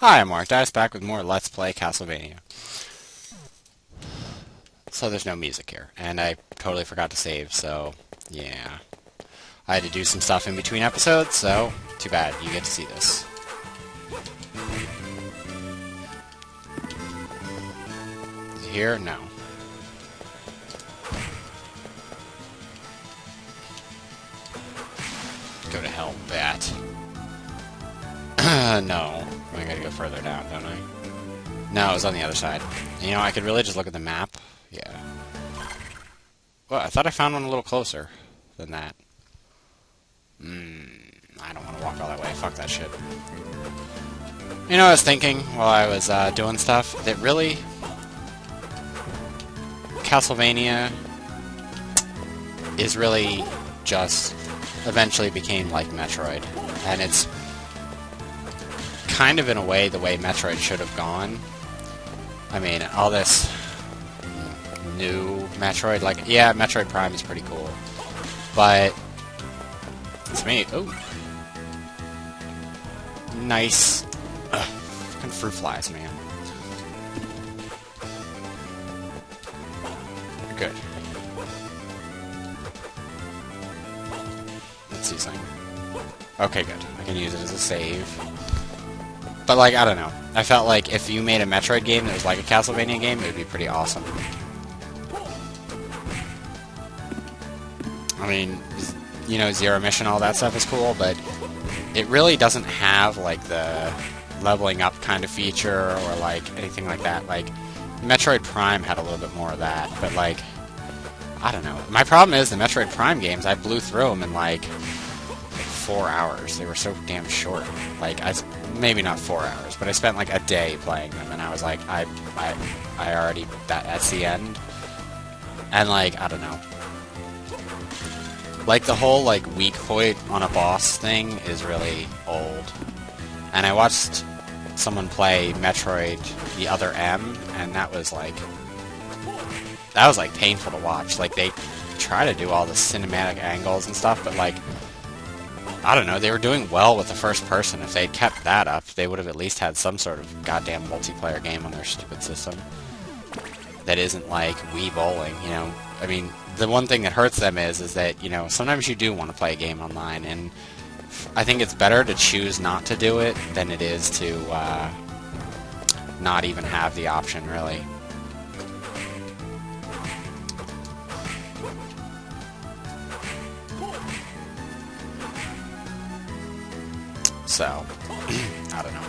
Hi, I'm Mark Dice, back with more Let's Play Castlevania. So there's no music here, and I totally forgot to save, so yeah. I had to do some stuff in between episodes, so too bad, you get to see this. Is it here? No. Go to hell, bat. No. I gotta go further down, don't I? No, it was on the other side. You know, I could really just look at the map. Yeah. Well, I thought I found one a little closer than that. I don't want to walk all that way. Fuck that shit. You know, I was thinking while I was doing stuff that really Castlevania is really just eventually became like Metroid. And it's kind of in a way the way Metroid should have gone. I mean, all this new Metroid, like, yeah, Metroid Prime is pretty cool. But it's me. Oh. Nice. Ugh, fucking fruit flies, man. Good. Let's see something. Okay, good. I can use it as a save. But, like, I don't know. I felt like if you made a Metroid game that was like a Castlevania game, it would be pretty awesome. I mean, you know, Zero Mission, all that stuff is cool, but it really doesn't have, like, the leveling up kind of feature or, like, anything like that. Like, Metroid Prime had a little bit more of that, but, like, I don't know. My problem is the Metroid Prime games, I blew through them in, like 4 hours. They were so damn short. Like, maybe not 4 hours, but I spent, like, a day playing them, and I was like, I already, that's the end. And, like, I don't know. Like, the whole, like, weak point on a boss thing is really old. And I watched someone play Metroid The Other M, and that was, like, painful to watch. Like, they try to do all the cinematic angles and stuff, but, like, I don't know, they were doing well with the first person. If they'd kept that up, they would have at least had some sort of goddamn multiplayer game on their stupid system. That isn't like Wii Bowling, you know? I mean, the one thing that hurts them is that, you know, sometimes you do want to play a game online, and I think it's better to choose not to do it than it is to not even have the option, really. So, I don't know.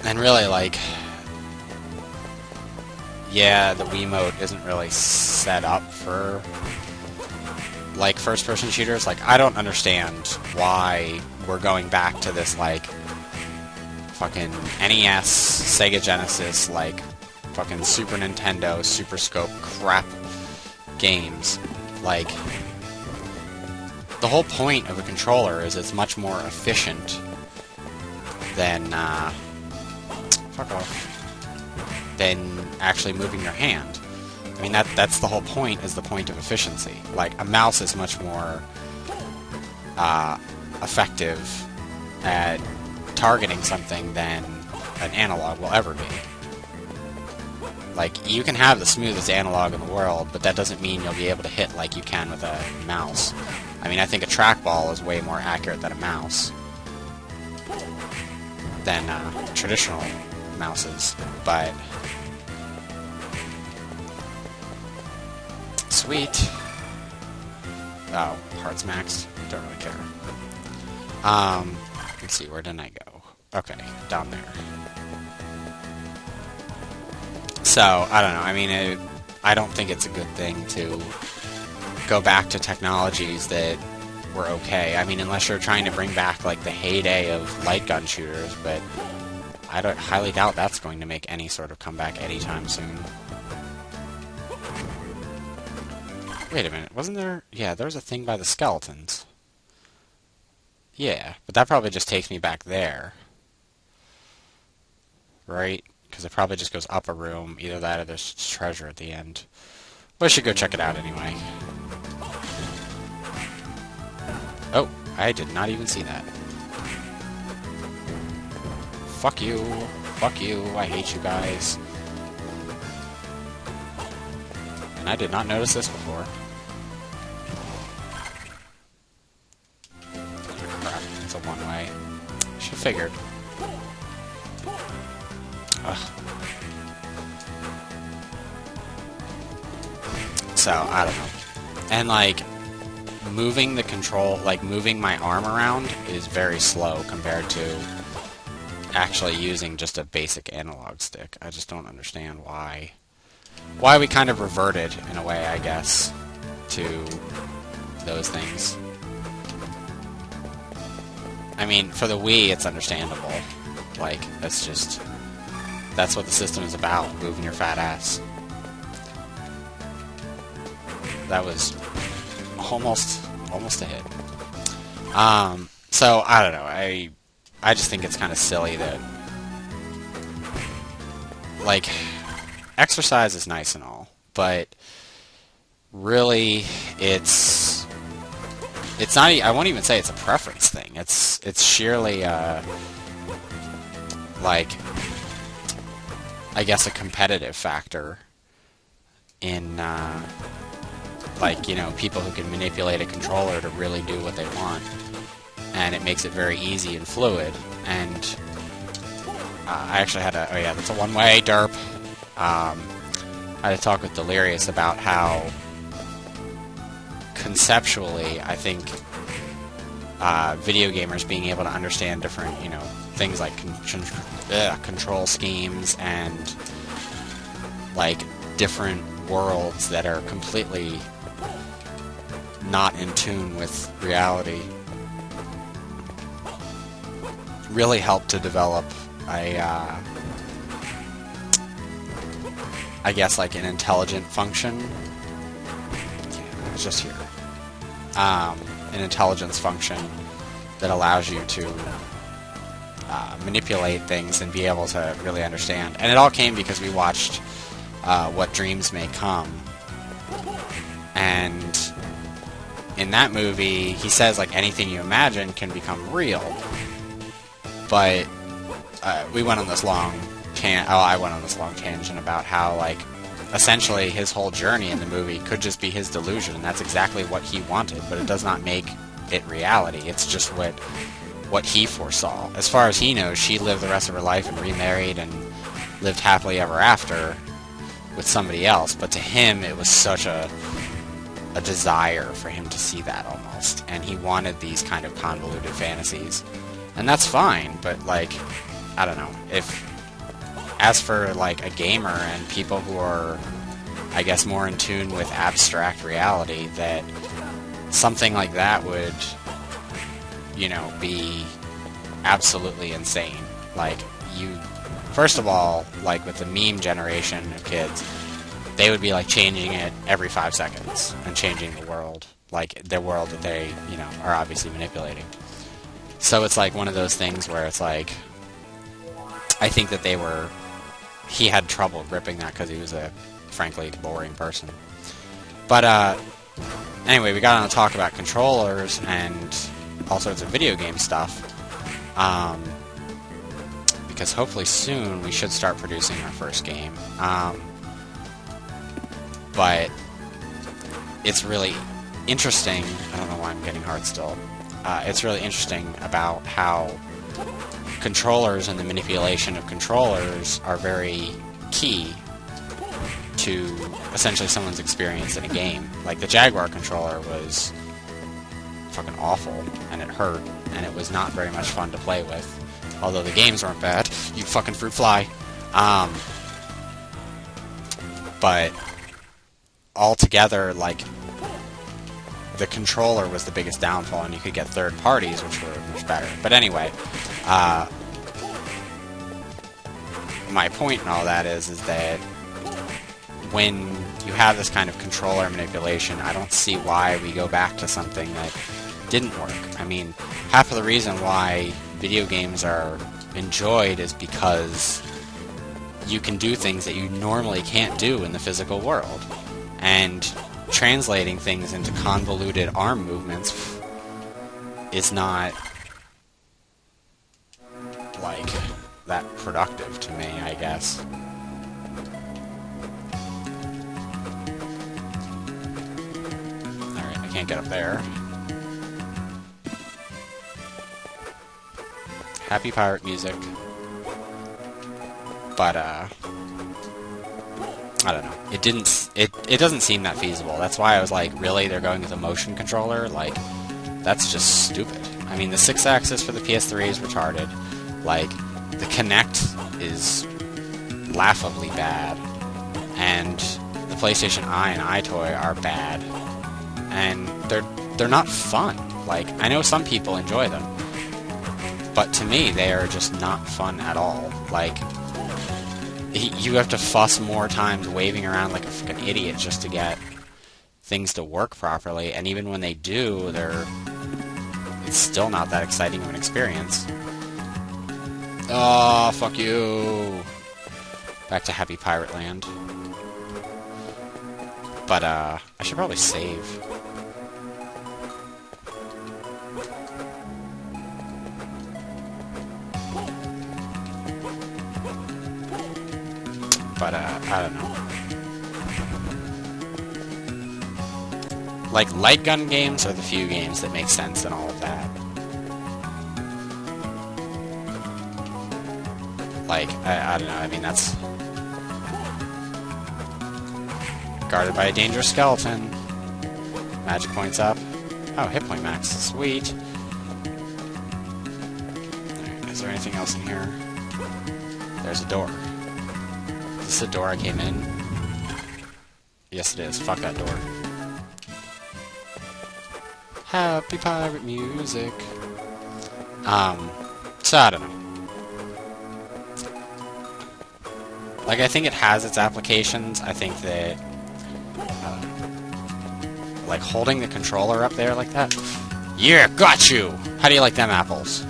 And really, like, yeah, the Wiimote isn't really set up for, like, first-person shooters. Like, I don't understand why we're going back to this, like, fucking NES, Sega Genesis, like, fucking Super Nintendo, Super Scope crap games. Like, the whole point of a controller is it's much more efficient than, fuck off, than actually moving your hand. I mean, that's the whole point, is the point of efficiency. Like, a mouse is much more effective at targeting something than an analog will ever be. Like, you can have the smoothest analog in the world, but that doesn't mean you'll be able to hit like you can with a mouse. I mean, I think a trackball is way more accurate than a mouse. Than traditional mouses, but sweet. Oh, hearts maxed. Don't really care. Let's see, where didn't I go? Okay, down there. So, I don't know. I mean, I don't think it's a good thing to go back to technologies that were okay. I mean, unless you're trying to bring back, like, the heyday of light gun shooters, but I highly doubt that's going to make any sort of comeback anytime soon. Wait a minute, wasn't there... Yeah, there was a thing by the skeletons. Yeah, but that probably just takes me back there. Right? Because it probably just goes up a room, either that or there's treasure at the end. Well, I should go check it out anyway. Oh, I did not even see that. fuck you. Fuck you. I hate you guys. And I did not notice this before. Oh, crap. It's a one-way. Should have figured. Ugh. So, I don't know. And, like, moving the control, like, moving my arm around is very slow compared to actually using just a basic analog stick. I just don't understand why we kind of reverted, in a way, I guess, to those things. I mean, for the Wii, it's understandable. Like, that's what the system is about, moving your fat ass. That was almost a hit. So, I don't know, I just think it's kind of silly that, like, exercise is nice and all, but really, it's not, I won't even say it's a preference thing. It's sheerly, like, I guess a competitive factor in, like, you know, people who can manipulate a controller to really do what they want. And it makes it very easy and fluid. And I actually had a... Oh yeah, that's a one-way, derp. I had a talk with Delirious about how conceptually, I think video gamers being able to understand different, you know, things like control schemes and, like, different worlds that are completely not in tune with reality really helped to develop a, I guess, like, an intelligent function. Yeah, it's just here. An intelligence function that allows you to manipulate things and be able to really understand. And it all came because we watched What Dreams May Come. And in that movie, he says, like, anything you imagine can become real. But we went on this long I went on this long tangent about how, like, essentially his whole journey in the movie could just be his delusion, and that's exactly what he wanted, but it does not make it reality. It's just what he foresaw. As far as he knows, she lived the rest of her life and remarried and lived happily ever after with somebody else, but to him it was such a desire for him to see that, almost, and he wanted these kind of convoluted fantasies. And that's fine, but, like, I don't know, as for, like, a gamer and people who are, I guess, more in tune with abstract reality, that something like that would, you know, be absolutely insane. Like, first of all, like, with the meme generation of kids, they would be, like, changing it every 5 seconds and changing the world, like, their world that they, you know, are obviously manipulating. So it's, like, one of those things where it's, like, I think that he had trouble gripping that because he was a, frankly, boring person. But, anyway, we got on to talk about controllers and all sorts of video game stuff. Because hopefully soon we should start producing our first game. But it's really interesting. I don't know why I'm getting hard still. It's really interesting about how controllers and the manipulation of controllers are very key to essentially someone's experience in a game. Like, the Jaguar controller was fucking awful, and it hurt, and it was not very much fun to play with. Although the games weren't bad. You fucking fruit fly. But altogether, like, the controller was the biggest downfall, and you could get third parties, which were much better. But anyway, my point in all that is that when you have this kind of controller manipulation, I don't see why we go back to something that didn't work. I mean, half of the reason why video games are enjoyed is because you can do things that you normally can't do in the physical world. And translating things into convoluted arm movements is not, like, that productive to me, I guess. Alright, I can't get up there. Happy pirate music. But, I don't know. It doesn't seem that feasible. That's why I was like, really? They're going with a motion controller? Like, that's just stupid. I mean, the 6-axis for the PS3 is retarded. Like, the Kinect is laughably bad. And the PlayStation Eye and iToy are bad. And they're not fun. Like, I know some people enjoy them. But to me, they are just not fun at all. Like, you have to fuss more times waving around like a freaking idiot just to get things to work properly, and even when they do, it's still not that exciting of an experience. Oh, fuck you! Back to Happy Pirate Land. But, I should probably save. But, I don't know. Like, light gun games are the few games that make sense in all of that. Like, I don't know, I mean, that's... Guarded by a dangerous skeleton. Magic points up. Oh, hit point max. Sweet. Alright, is there anything else in here? There's a door. Is this the door I came in? Yes, it is. Fuck that door. Happy pirate music. So I don't know. Like, I think it has its applications. I think that, like, holding the controller up there like that. Yeah, got you! How do you like them apples?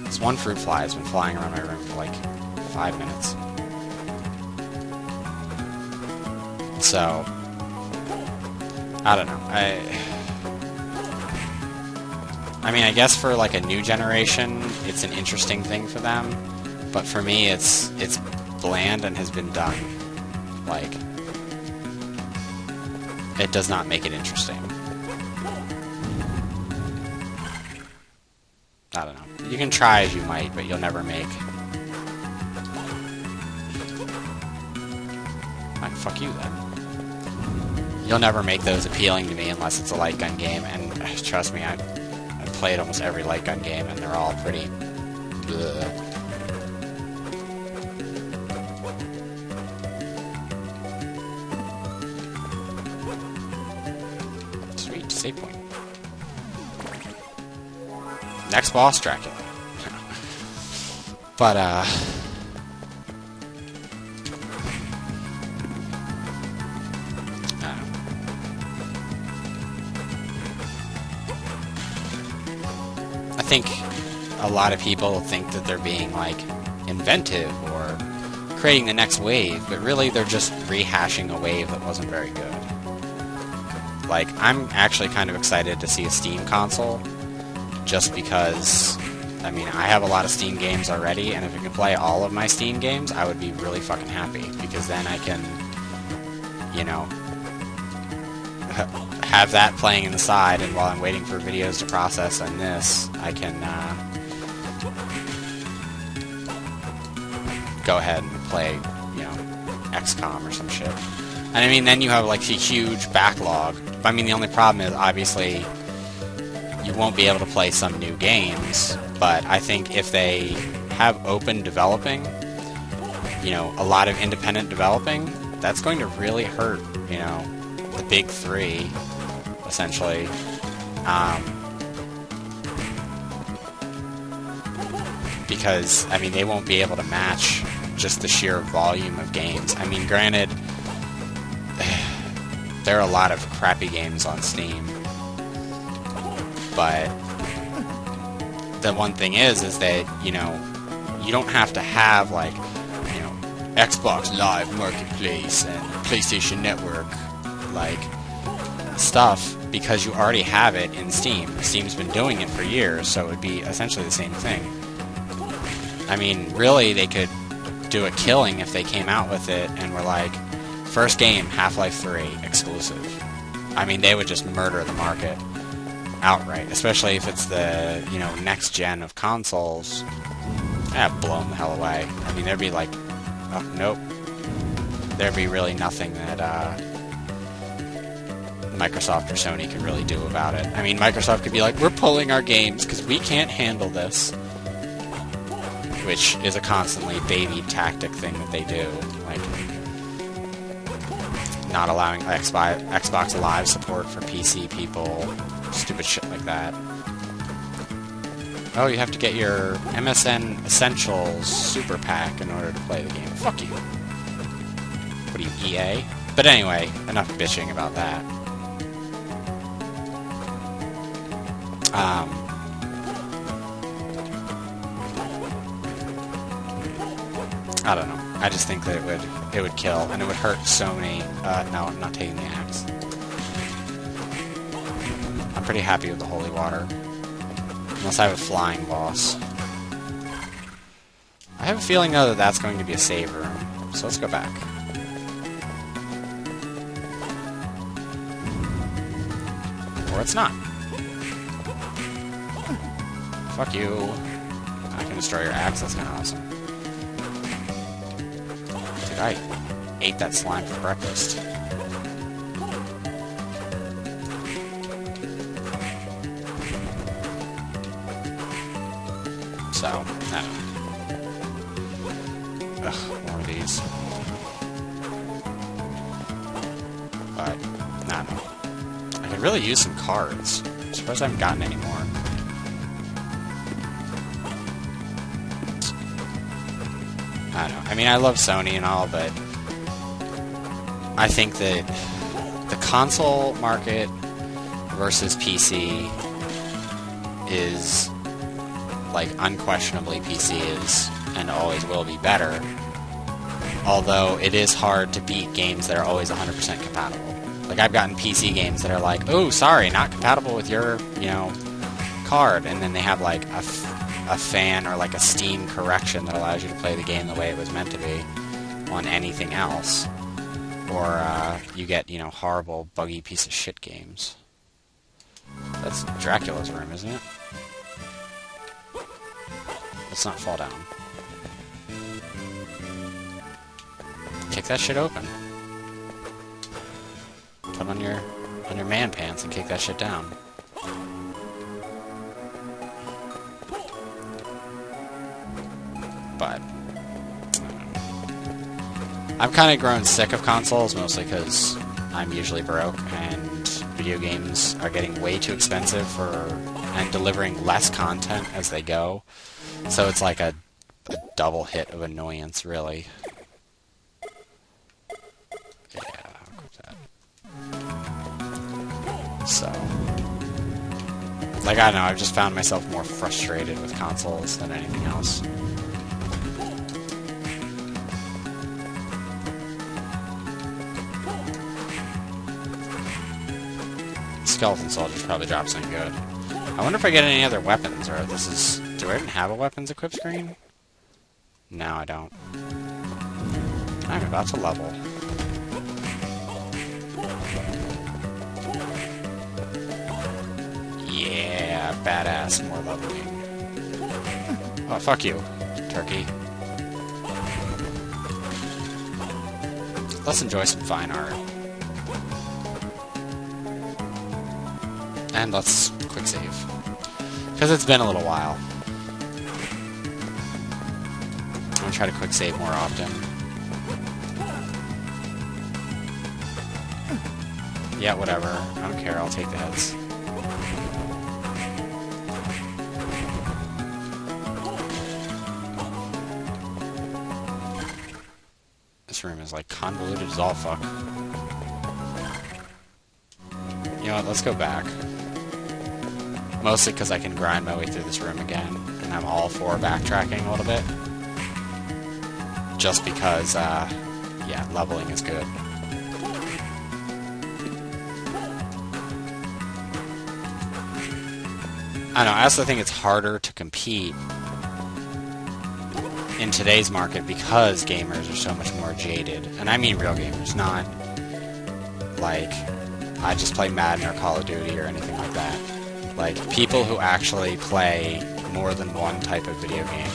This one fruit fly has been flying around my room for, like, 5 minutes. So, I don't know. I mean, I guess for, like, a new generation, it's an interesting thing for them. But for me, it's bland and has been done. Like, it does not make it interesting. I don't know. You can try as you might, but you'll never make... Fine, fuck you then. You'll never make those appealing to me unless it's a light gun game, and trust me, I've played almost every light gun game, and they're all pretty... bleh. Sweet, save point. Next boss, Dracula. But, I think a lot of people think that they're being, like, inventive or creating the next wave, but really they're just rehashing a wave that wasn't very good. Like, I'm actually kind of excited to see a Steam console, just because, I mean, I have a lot of Steam games already, and if I could play all of my Steam games, I would be really fucking happy, because then I can, you know, have that playing in the side, and while I'm waiting for videos to process on this, I can go ahead and play, you know, XCOM or some shit. And I mean, then you have, like, a huge backlog. I mean, the only problem is, obviously, you won't be able to play some new games, but I think if they have open developing, you know, a lot of independent developing, that's going to really hurt, you know, the big three, essentially. Because, I mean, they won't be able to match just the sheer volume of games. I mean, granted, there are a lot of crappy games on Steam, but the one thing is that, you know, you don't have to have, like, you know, Xbox Live Marketplace and PlayStation Network, like, stuff, because you already have it in Steam. Steam's been doing it for years, so it would be essentially the same thing. I mean, really, they could do a killing if they came out with it and were like, first game, Half-Life 3, exclusive. I mean, they would just murder the market outright, especially if it's the, you know, next gen of consoles. Blow them the hell away. I mean, there'd be like, oh, nope. There'd be really nothing that Microsoft or Sony could really do about it. I mean, Microsoft could be like, we're pulling our games because we can't handle this. Which is a constantly baby tactic thing that they do. Like, not allowing Xbox Live support for PC people. Stupid shit like that. Oh, you have to get your MSN Essentials Super Pack in order to play the game. Fuck you. What are you, EA? But anyway, enough bitching about that. I don't know. I just think that it would kill, and it would hurt Sony. No, I'm not taking the axe. I'm pretty happy with the holy water. Unless I have a flying boss. I have a feeling, though, that that's going to be a save room. So let's go back. Or it's not. Fuck you. I can destroy your axe, that's kind of awesome. Dude, I ate that slime for breakfast. So, I don't know. Ugh, more of these. But, I don't know. I could really use some cards. I'm surprised I haven't gotten any more. I don't know. I mean, I love Sony and all, but I think that the console market versus PC is, like, unquestionably PC is and always will be better. Although it is hard to beat games that are always 100% compatible. Like, I've gotten PC games that are like, oh, sorry, not compatible with your, you know, card, and then they have, like, a fan or, like, a Steam correction that allows you to play the game the way it was meant to be on anything else. Or, you get, you know, horrible, buggy piece of shit games. That's Dracula's room, isn't it? Let's not fall down. Kick that shit open. Put on your man pants and kick that shit down. But I've kind of grown sick of consoles, mostly because I'm usually broke and video games are getting way too expensive and delivering less content as they go. So it's like a double hit of annoyance, really. Yeah, I'll go with that. So, like, I don't know, I've just found myself more frustrated with consoles than anything else. Skeleton Soldiers probably drop something good. I wonder if I get any other weapons, or this is... Do I even have a weapons equip screen? No, I don't. I'm about to level. Yeah, badass, more leveling. Oh, fuck you, turkey. Let's enjoy some fine art. And let's quick save. Because it's been a little while. I'm going to try to quick save more often. Yeah, whatever. I don't care, I'll take the hits. This room is like convoluted as all fuck. You know what, let's go back. Mostly because I can grind my way through this room again, and I'm all for backtracking a little bit. Just because, yeah, leveling is good. I don't know, I also think it's harder to compete in today's market, because gamers are so much more jaded, and I mean real gamers, not like I just play Madden or Call of Duty or anything like that. Like, people who actually play more than one type of video game.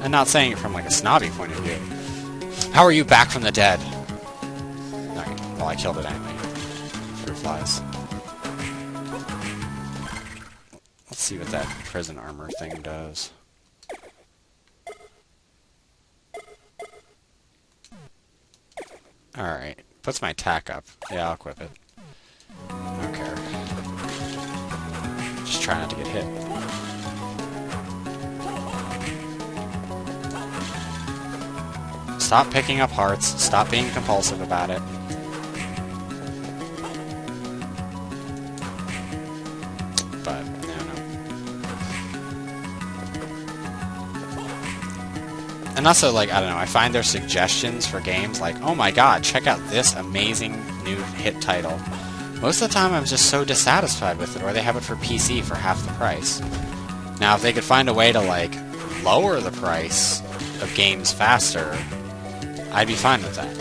I'm not saying it from like a snobby point of view. How are you back from the dead? Okay, well, I killed it anyway. Fruit flies. Let's see what that prison armor thing does. Alright. Puts my attack up. Yeah, I'll equip it. I don't care. Just try not to get hit. Stop picking up hearts. Stop being compulsive about it. But, no. And also, like, I don't know, I find their suggestions for games like, oh my god, check out this amazing new hit title. Most of the time I'm just so dissatisfied with it, or they have it for PC for half the price. Now, if they could find a way to, like, lower the price of games faster, I'd be fine with that.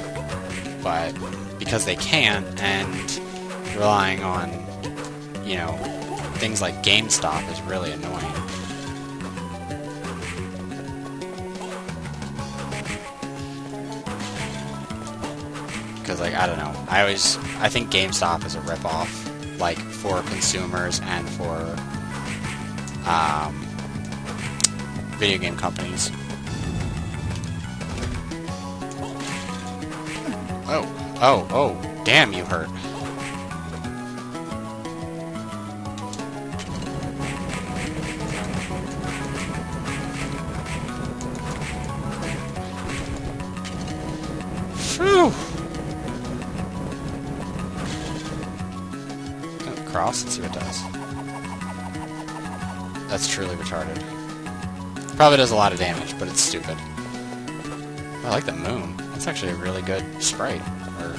But because they can't, and relying on, you know, things like GameStop is really annoying. Because, like, I don't know. I think GameStop is a ripoff, like, for consumers and for video game companies. Oh, damn, you hurt. Phew! Cross and see what it does. That's truly retarded. Probably does a lot of damage, but it's stupid. I like the moon. That's actually a really good sprite. Or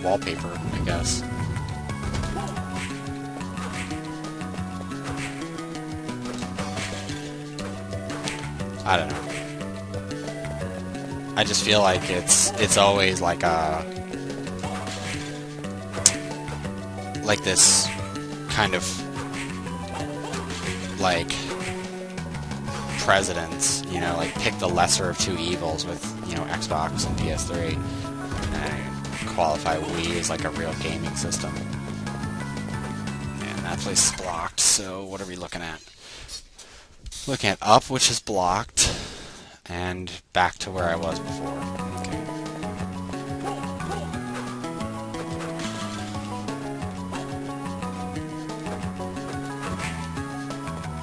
wallpaper, I guess. I don't know. I just feel like it's always like a... like this kind of like presidents, you know, like pick the lesser of two evils with, you know, Xbox and PS3 and qualify Wii as like a real gaming system. And that place is blocked, so what are we looking at? Looking at up, which is blocked, and back to where I was before. Okay.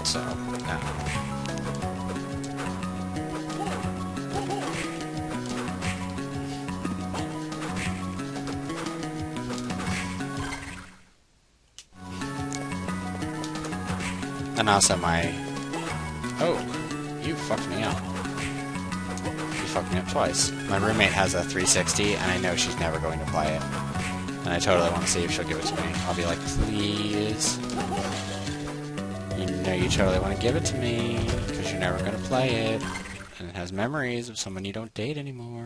So, and also my... Oh, you fucked me up. You fucked me up twice. My roommate has a 360, and I know she's never going to play it. And I totally want to see if she'll give it to me. I'll be like, please. You know you totally want to give it to me, because you're never going to play it. And it has memories of someone you don't date anymore.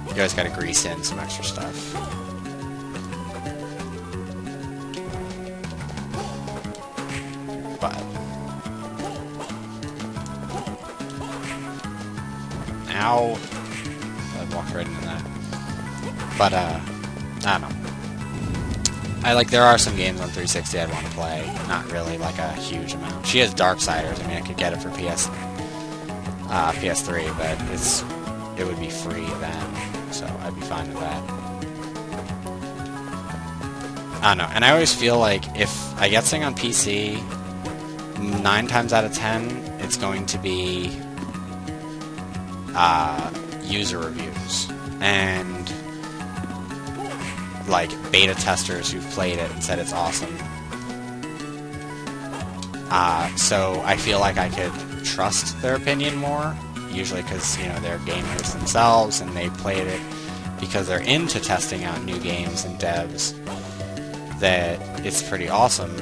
You guys gotta grease in some extra stuff. But... Ow! I walked right into that. But, I don't know. There are some games on 360 I'd want to play. Not really, like, a huge amount. She has Darksiders. I mean, I could get it for PS3, but it would be free then, so I'd be fine with that. I don't know. And I always feel like if I get something on PC, 9 times out of 10, it's going to be user reviews. And like beta testers who've played it and said it's awesome. So I feel like I could trust their opinion more, usually because, you know, they're gamers themselves and they played it because they're into testing out new games and devs, that it's pretty awesome.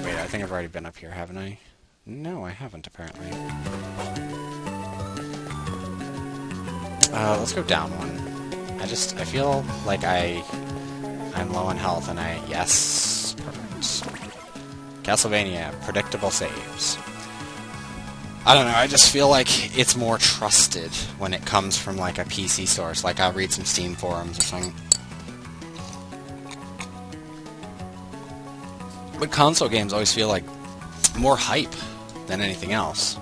Wait, I think I've already been up here, haven't I? No, I haven't, apparently. Let's go down one. I feel like I'm low on health, and yes, perfect. Castlevania, predictable saves. I don't know, I just feel like it's more trusted when it comes from, like, a PC source. Like, I'll read some Steam forums or something. But console games always feel like more hype than anything else.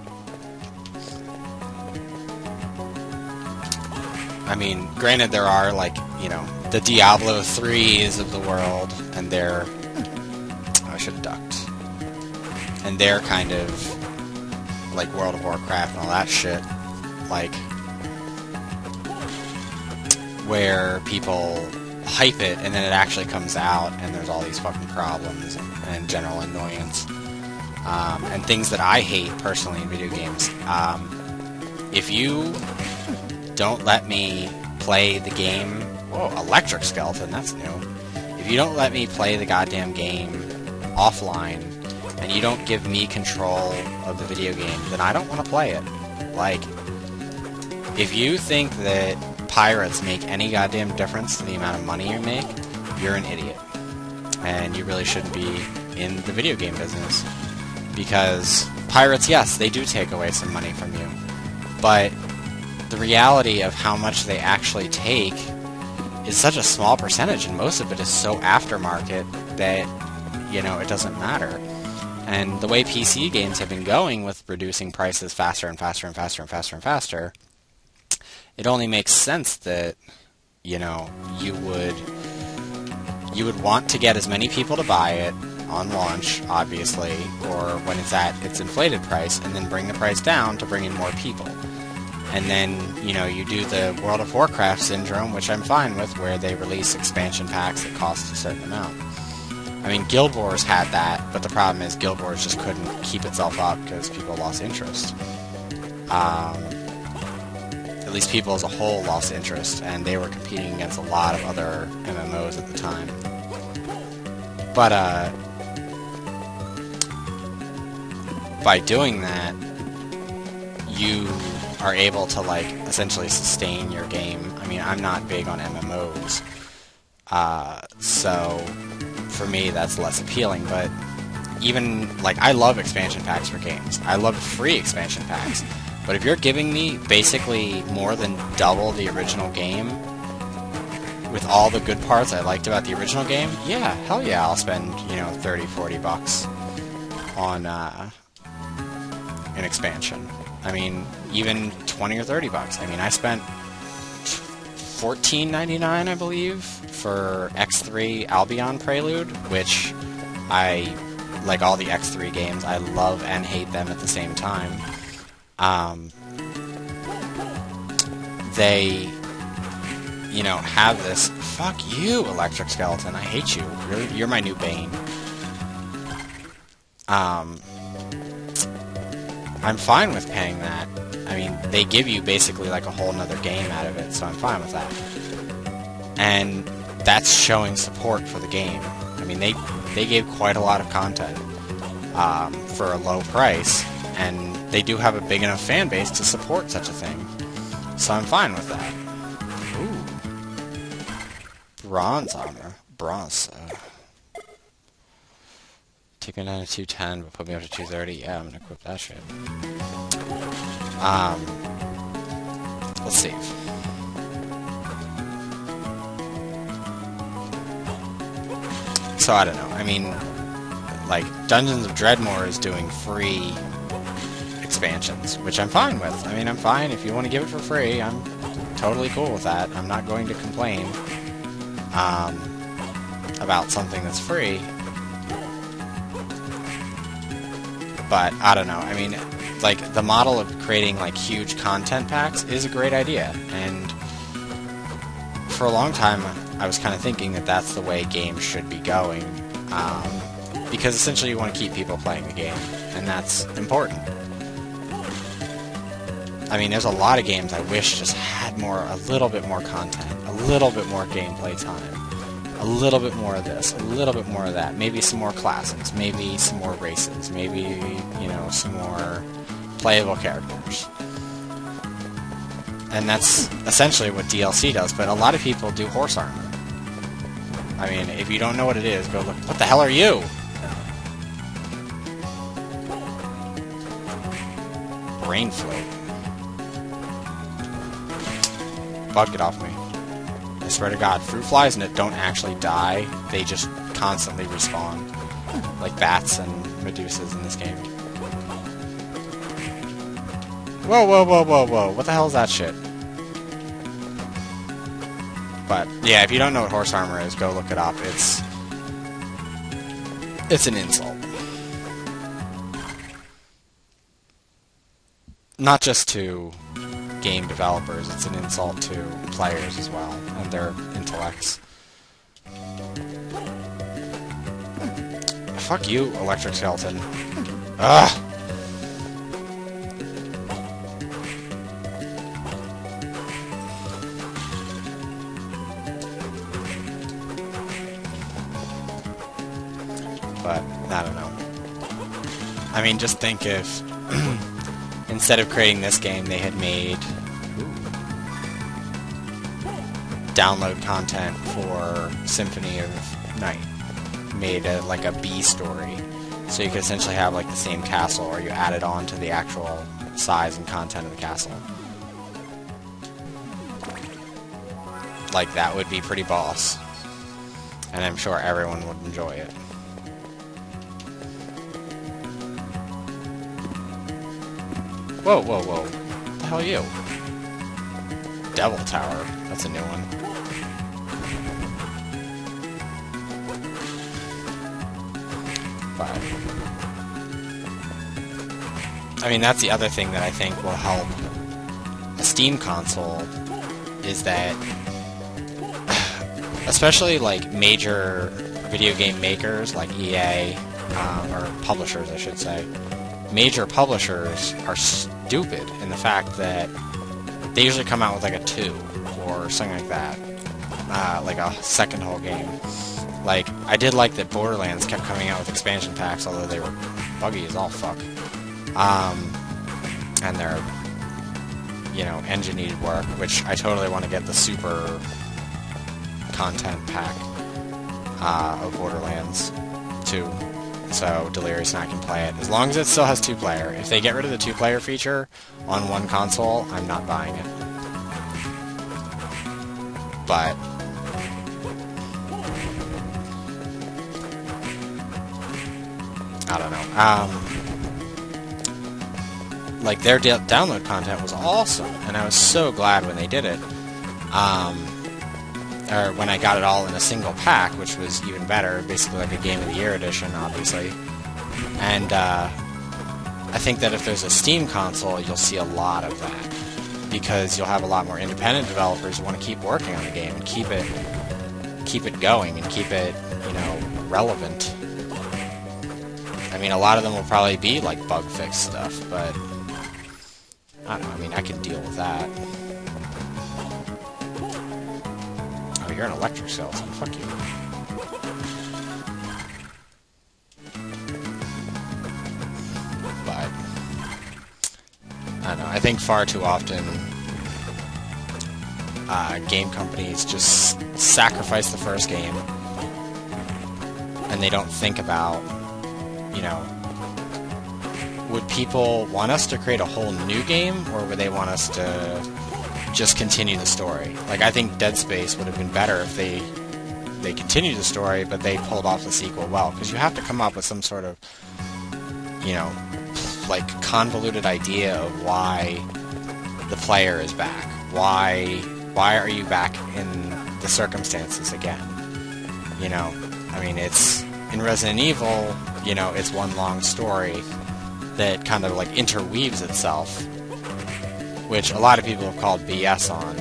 I mean, granted, there are, like, you know, the Diablo 3s of the world, and they're... Oh, I should have ducked. And they're kind of like World of Warcraft and all that shit, like, where people hype it and then it actually comes out and there's all these fucking problems and general annoyance. And things that I hate personally in video games. If you don't let me play the game... Whoa, electric skeleton, that's new. If you don't let me play the goddamn game offline, and you don't give me control of the video game, then I don't want to play it. Like, if you think that pirates make any goddamn difference to the amount of money you make, you're an idiot. And you really shouldn't be in the video game business. Because pirates, yes, they do take away some money from you. But the reality of how much they actually take is such a small percentage, and most of it is so aftermarket that, you know, it doesn't matter. And the way PC games have been going with reducing prices faster and faster and faster and faster and faster, it only makes sense that, you know, you would want to get as many people to buy it on launch, obviously, or when it's at its inflated price, and then bring the price down to bring in more people. And then, you know, you do the World of Warcraft syndrome, which I'm fine with, where they release expansion packs that cost a certain amount. I mean, Guild Wars had that, but the problem is Guild Wars just couldn't keep itself up because people lost interest. At least people as a whole lost interest, and they were competing against a lot of other MMOs at the time. But, by doing that, you are able to, like, essentially sustain your game. I mean, I'm not big on MMOs, so for me that's less appealing, but even, like, I love expansion packs for games. I love free expansion packs. But if you're giving me basically more than double the original game with all the good parts I liked about the original game, yeah, hell yeah, I'll spend, you know, 30, 40 bucks on an expansion. I mean, even 20 or 30 bucks. I mean, I spent $14.99, I believe, for X3 Albion Prelude, which I, like all the X3 games, I love and hate them at the same time. They, you know, have this... Fuck you, Electric Skeleton. I hate you. You're my new bane. I'm fine with paying that. I mean, they give you basically like a whole nother game out of it, so I'm fine with that. And that's showing support for the game. I mean, they gave quite a lot of content for a low price, and they do have a big enough fan base to support such a thing. So I'm fine with that. Ooh. Bronze armor. Bronze. Take me down to 210, but put me up to 230. Yeah, I'm gonna equip that shit. Let's save. So I don't know. I mean, like, Dungeons of Dreadmore is doing free expansions, which I'm fine with. I mean, I'm fine. If you want to give it for free, I'm totally cool with that. I'm not going to complain about something that's free. But, I don't know, I mean, like, the model of creating, like, huge content packs is a great idea, and for a long time, I was kind of thinking that that's the way games should be going, because essentially you want to keep people playing the game, and that's important. I mean, there's a lot of games I wish just had a little bit more content, a little bit more gameplay time. a little bit more of this, a little bit more of that, maybe some more classes, maybe some more races, maybe, you know, some more playable characters. And that's essentially what DLC does, but a lot of people do horse armor. I mean, if you don't know what it is, go look. What the hell are you? Brain float. Bug, get off me. I swear to God, fruit flies in it don't actually die. They just constantly respawn. Like bats and medusas in this game. Whoa, whoa, whoa, whoa, whoa. What the hell is that shit? But, yeah, if you don't know what horse armor is, go look it up. It's an insult. Not just to game developers, it's an insult to players as well, and their intellects. Fuck you, Electric Skeleton. Ugh! But, I don't know. I mean, just think if instead of creating this game, they had made download content for Symphony of Night. Made like a B story. So you could essentially have like the same castle, or you add it on to the actual size and content of the castle. Like, that would be pretty boss. And I'm sure everyone would enjoy it. Whoa, whoa, whoa. What the hell are you? Devil Tower. That's a new one. But I mean, that's the other thing that I think will help a Steam console, is that especially like major video game makers like EA, or publishers I should say, major publishers are stupid in the fact that they usually come out with like a 2 or something like that, like a second whole game. Like, I did like that Borderlands kept coming out with expansion packs, although they were buggy as all fuck. And their, you know, engine needed work, which I totally want to get the super content pack of Borderlands 2. So Delirious and I can play it, as long as it still has 2-player. If they get rid of the 2-player feature on one console, I'm not buying it. But I don't know. Like, their download content was awesome, and I was so glad when they did it. Or when I got it all in a single pack, which was even better, basically like a Game of the Year edition, obviously. And I think that if there's a Steam console, you'll see a lot of that, because you'll have a lot more independent developers who want to keep working on the game and keep it going and keep it, you know, relevant. I mean, a lot of them will probably be like bug fix stuff, but I don't know. I mean, I can deal with that. Oh, you're an electric skeleton. Fuck you. But I don't know. I think far too often game companies just sacrifice the first game, and they don't think about, you know, would people want us to create a whole new game, or would they want us to just continue the story? Like, I think Dead Space would have been better if they continued the story, but they pulled off the sequel well, because you have to come up with some sort of, you know, like, convoluted idea of why the player is back. Why are you back in the circumstances again? You know, I mean, it's in Resident Evil, you know, it's one long story that kind of, like, interweaves itself, which a lot of people have called BS on.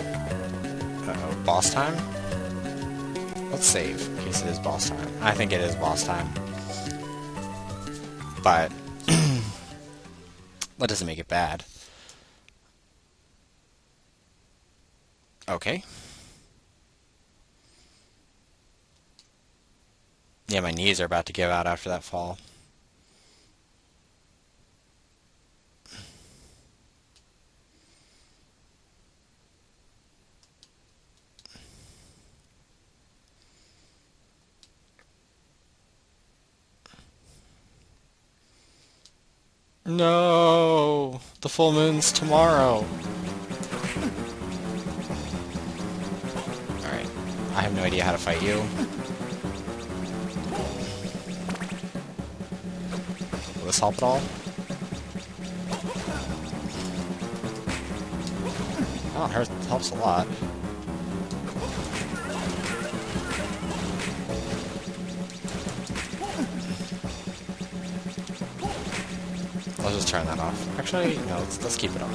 Uh-oh, boss time? Let's save, in case it is boss time. I think it is boss time. But that doesn't make it bad. Okay. Yeah, my knees are about to give out after that fall. No! The full moon's tomorrow! Alright. I have no idea how to fight you. Will this help at all? Oh, it helps a lot. Let's just turn that off. Actually, no, let's keep it on.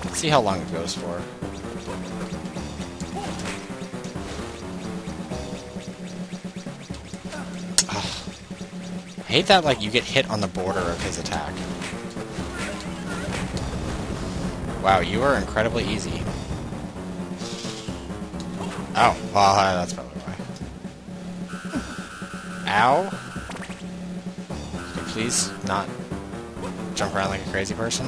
Let's see how long it goes for. Ugh. I hate that, like, you get hit on the border of his attack. Wow, you are incredibly easy. Oh, well, that's probably why. Ow! Can you please not jump around like a crazy person?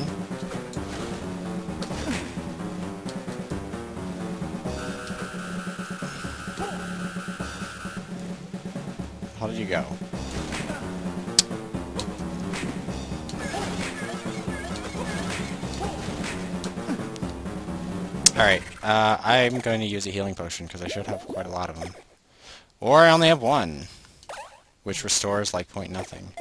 How did you go? Alright, I'm going to use a healing potion, because I should have quite a lot of them. Or I only have one, which restores, like, point nothing.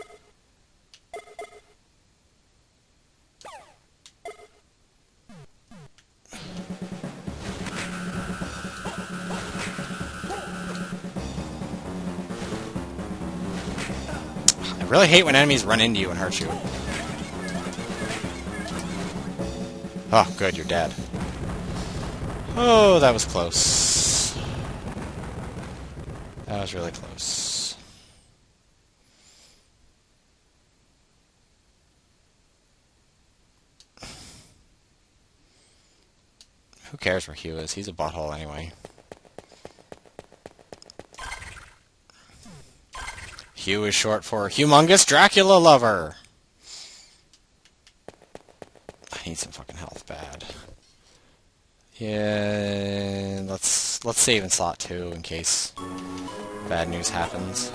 I really hate when enemies run into you and hurt you. Oh, good, you're dead. Oh, that was close. That was really close. Who cares where Hugh is? He's a butthole anyway. Hugh is short for Humongous Dracula Lover. I need some fucking health bad. Yeah, let's save in slot 2 in case bad news happens.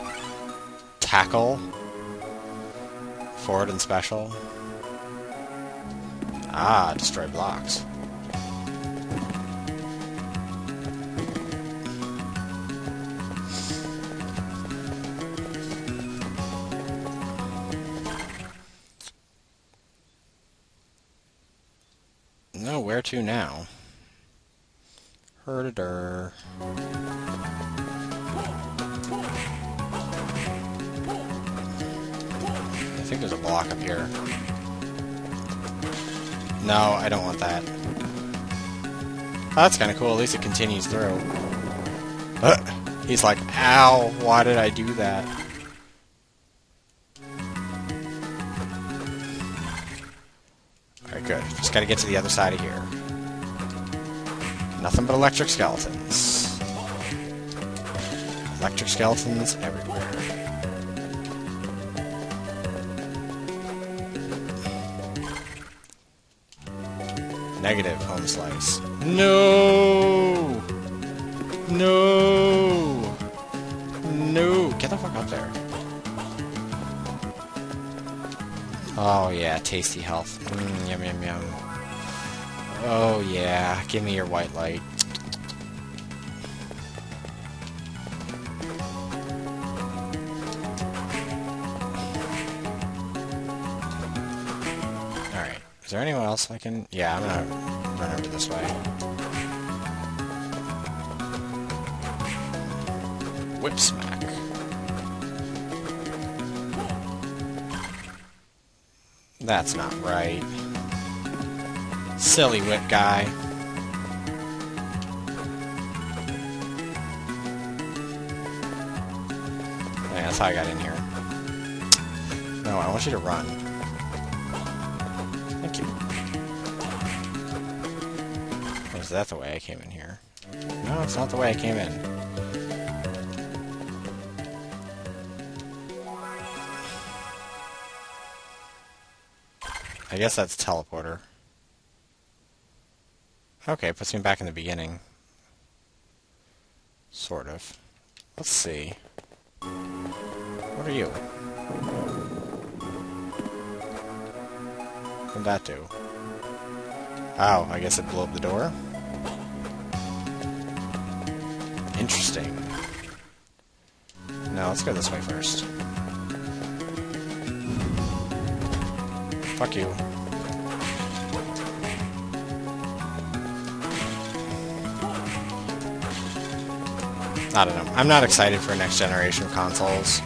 Tackle. Forward and special. Ah, destroy blocks. No, where to now? Herder. I think there's a block up here. No, I don't want that. Oh, that's kind of cool. At least it continues through. He's like, ow, why did I do that? Alright, good. Just gotta get to the other side of here. Nothing but electric skeletons. Electric skeletons everywhere. Negative home slice. No! No! No! Get the fuck up there. Oh yeah, tasty health. Yum yum yum. Oh yeah, give me your white light. Alright, is there anyone else I can... Yeah, I'm gonna run over this way. Whip smack. That's not right. Silly whip guy. Yeah, that's how I got in here. No, I want you to run. Thank you. Or is that the way I came in here? No, it's not the way I came in. I guess that's teleporter. Okay, puts me back in the beginning. Sort of. Let's see. What are you? What'd that do? Oh, I guess it blew up the door? Interesting. No, let's go this way first. Fuck you. I don't know. I'm not excited for next generation of consoles.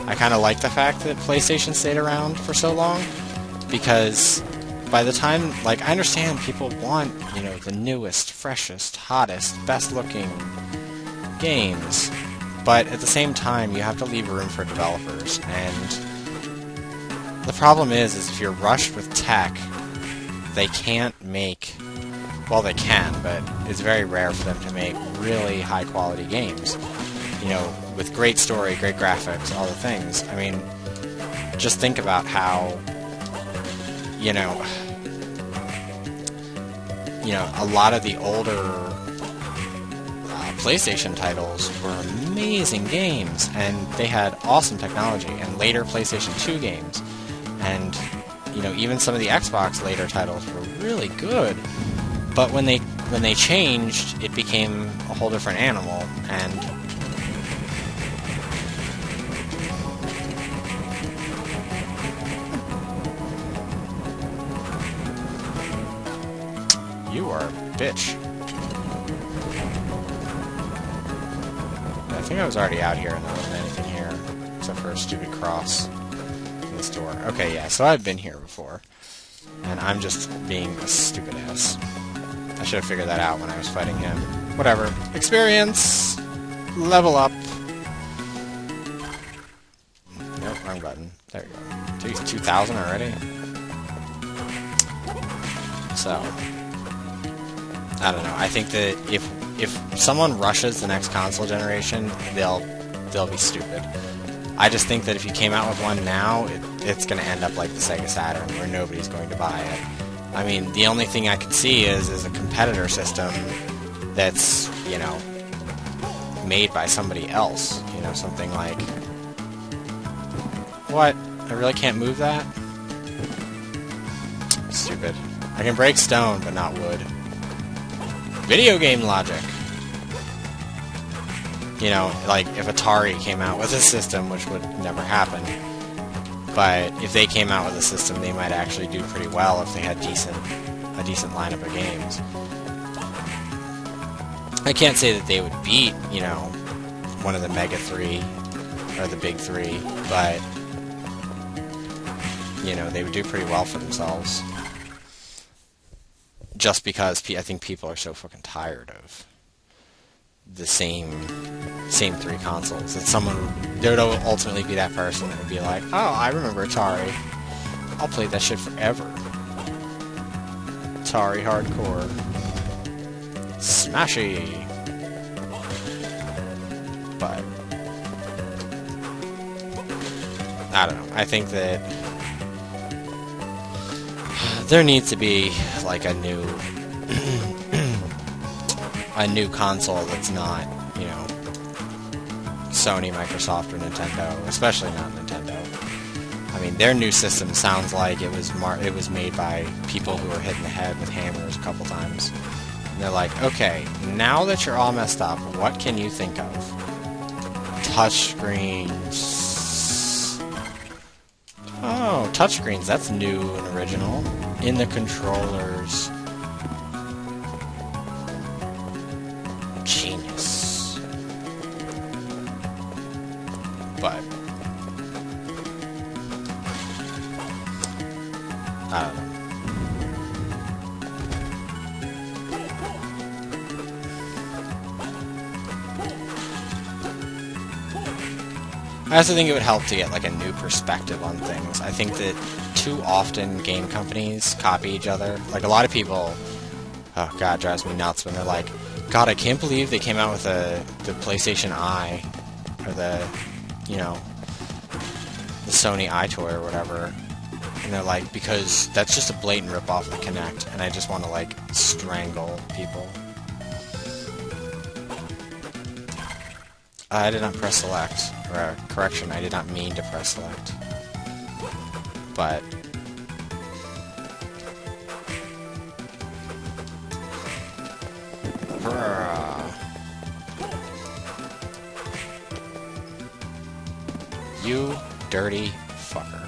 I kind of like the fact that PlayStation stayed around for so long, because by the time, like, I understand people want, you know, the newest, freshest, hottest, best-looking games, but at the same time, you have to leave room for developers, and the problem is if you're rushed with tech, they can't make... Well, they can, but it's very rare for them to make really high-quality games. You know, with great story, great graphics, all the things. I mean, just think about how, you know, a lot of the older PlayStation titles were amazing games, and they had awesome technology, and later PlayStation 2 games, and, you know, even some of the Xbox later titles were really good. But when they changed, it became a whole different animal, and you are a bitch. I think I was already out here, and there wasn't anything here, except for a stupid cross in this door. Okay, yeah, so I've been here before, and I'm just being a stupid ass. I should have figured that out when I was fighting him. Whatever. Experience! Level up! Nope, wrong button. There we go. Geez, 2,000 already? So, I don't know. I think that if someone rushes the next console generation, they'll be stupid. I just think that if you came out with one now, it's going to end up like the Sega Saturn, where nobody's going to buy it. I mean, the only thing I could see is a competitor system that's, you know, made by somebody else. You know, something like... What? I really can't move that? Stupid. I can break stone, but not wood. Video game logic! You know, like, if Atari came out with a system, which would never happen, but if they came out with a system, they might actually do pretty well if they had a decent lineup of games. I can't say that they would beat, you know, one of the Mega 3, or the Big 3, but, you know, they would do pretty well for themselves. Just because I think people are so fucking tired of the same 3 consoles, that there would ultimately be that person that would be like, oh, I remember Atari. I'll play that shit forever. Atari Hardcore. Smashy! But I don't know. I think that there needs to be like a new console that's not, you know, Sony, Microsoft, or Nintendo, especially not Nintendo. I mean, their new system sounds like it was made by people who were hit in the head with hammers a couple times. And they're like, okay, now that you're all messed up, what can you think of? Touchscreens. Oh, touchscreens, that's new and original. In the controllers. Genius. But I don't know. I also think it would help to get like a new perspective on things. I think that too often game companies copy each other. Like a lot of people, oh god, it drives me nuts when they're like, God, I can't believe they came out with the PlayStation Eye, or the, you know, the Sony iToy or whatever. And they're like, because that's just a blatant rip-off of Kinect, and I just want to, like, strangle people. I did not press select. Or, correction, I did not mean to press select. But... You dirty fucker.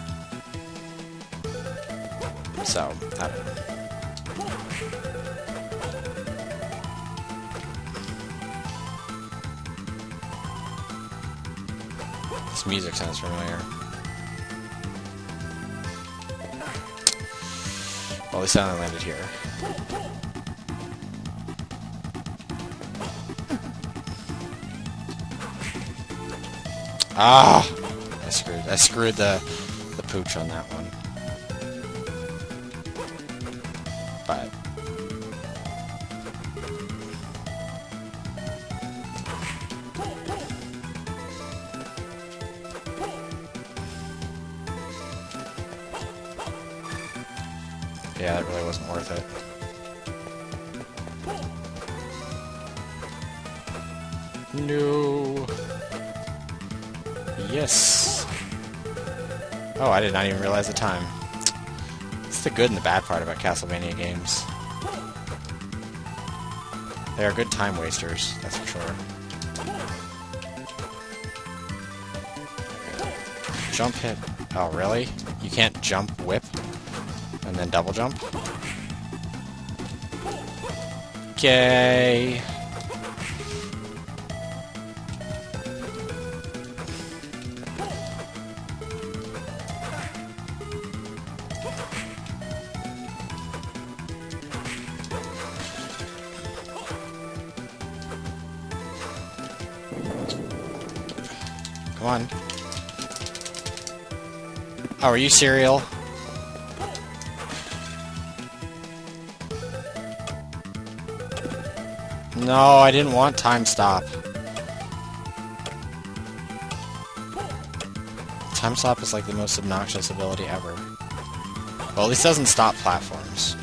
So, I don't know. This music sounds familiar. Well, at least I only landed here. Ah! I screwed the pooch on that one. But... yeah, that really wasn't worth it. No. Yes. Oh, I did not even realize the time. It's the good and the bad part about Castlevania games. They are good time wasters, that's for sure. Jump hit. Oh, really? You can't jump whip? And then double jump? Okay. Come on. Oh, are you cereal? No, I didn't want time stop. Time stop is like the most obnoxious ability ever. Well, at least it doesn't stop platforms.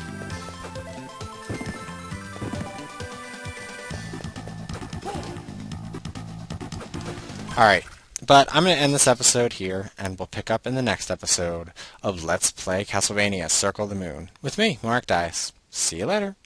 Alright, but I'm going to end this episode here, and we'll pick up in the next episode of Let's Play Castlevania Circle of the Moon with me, Mark Dice. See you later.